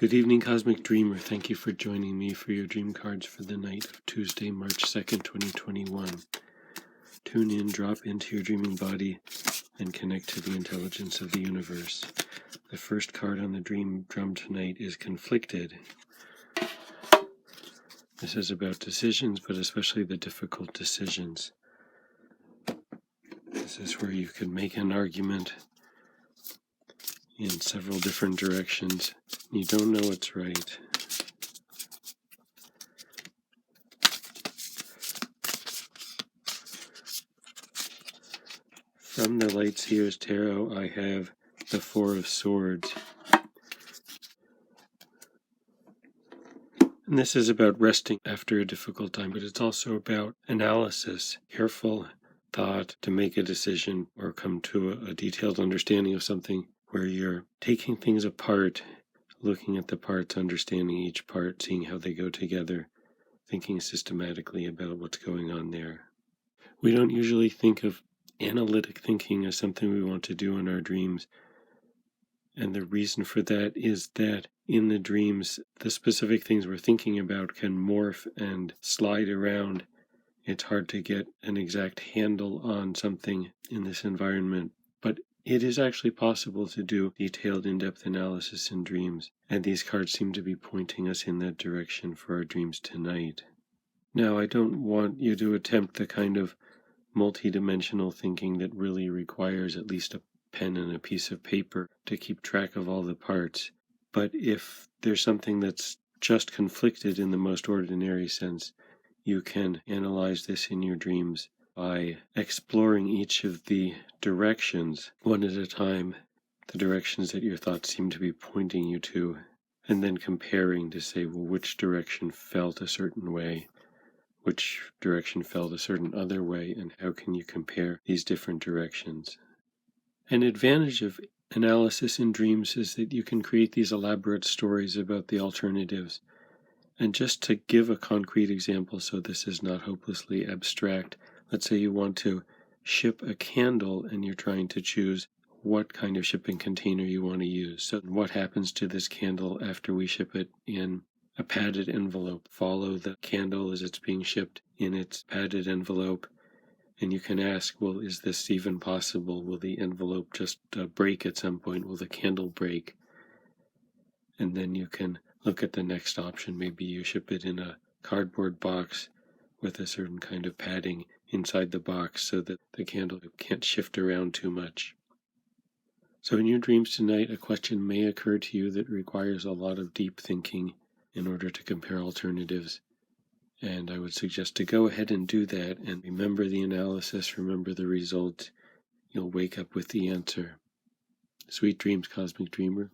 Good evening, Cosmic Dreamer. Thank you for joining me for your dream cards for the night of Tuesday, March 2nd, 2021. Tune in, drop into your dreaming body, and connect to the intelligence of the universe. The first card on the dream drum tonight is Conflicted. This is about decisions, but especially the difficult decisions. This is where you can make an argument in several different directions. You don't know what's right. From the Light Seers Tarot, I have the Four of Swords. And this is about resting after a difficult time, but it's also about analysis, careful thought to make a decision or come to a detailed understanding of something, where you're taking things apart, looking at the parts, understanding each part, seeing how they go together, thinking systematically about what's going on there. We don't usually think of analytic thinking as something we want to do in our dreams. And the reason for that is that in the dreams, the specific things we're thinking about can morph and slide around. It's hard to get an exact handle on something in this environment, but it is actually possible to do detailed, in-depth analysis in dreams, and these cards seem to be pointing us in that direction for our dreams tonight. Now, I don't want you to attempt the kind of multi-dimensional thinking that really requires at least a pen and a piece of paper to keep track of all the parts. But if there's something that's just conflicted in the most ordinary sense, you can analyze this in your dreams by exploring each of the directions, one at a time, the directions that your thoughts seem to be pointing you to, and then comparing to say, well, which direction felt a certain way, which direction felt a certain other way, and how can you compare these different directions? An advantage of analysis in dreams is that you can create these elaborate stories about the alternatives. And just to give a concrete example, so this is not hopelessly abstract, let's say you want to ship a candle and you're trying to choose what kind of shipping container you want to use. So what happens to this candle after we ship it in a padded envelope? Follow the candle as it's being shipped in its padded envelope. And you can ask, well, is this even possible? Will the envelope just break at some point? Will the candle break? And then you can look at the next option. Maybe you ship it in a cardboard box with a certain kind of padding inside the box so that the candle can't shift around too much. So in your dreams tonight, a question may occur to you that requires a lot of deep thinking in order to compare alternatives. And I would suggest to go ahead and do that and remember the analysis, remember the result. You'll wake up with the answer. Sweet dreams, Cosmic Dreamer.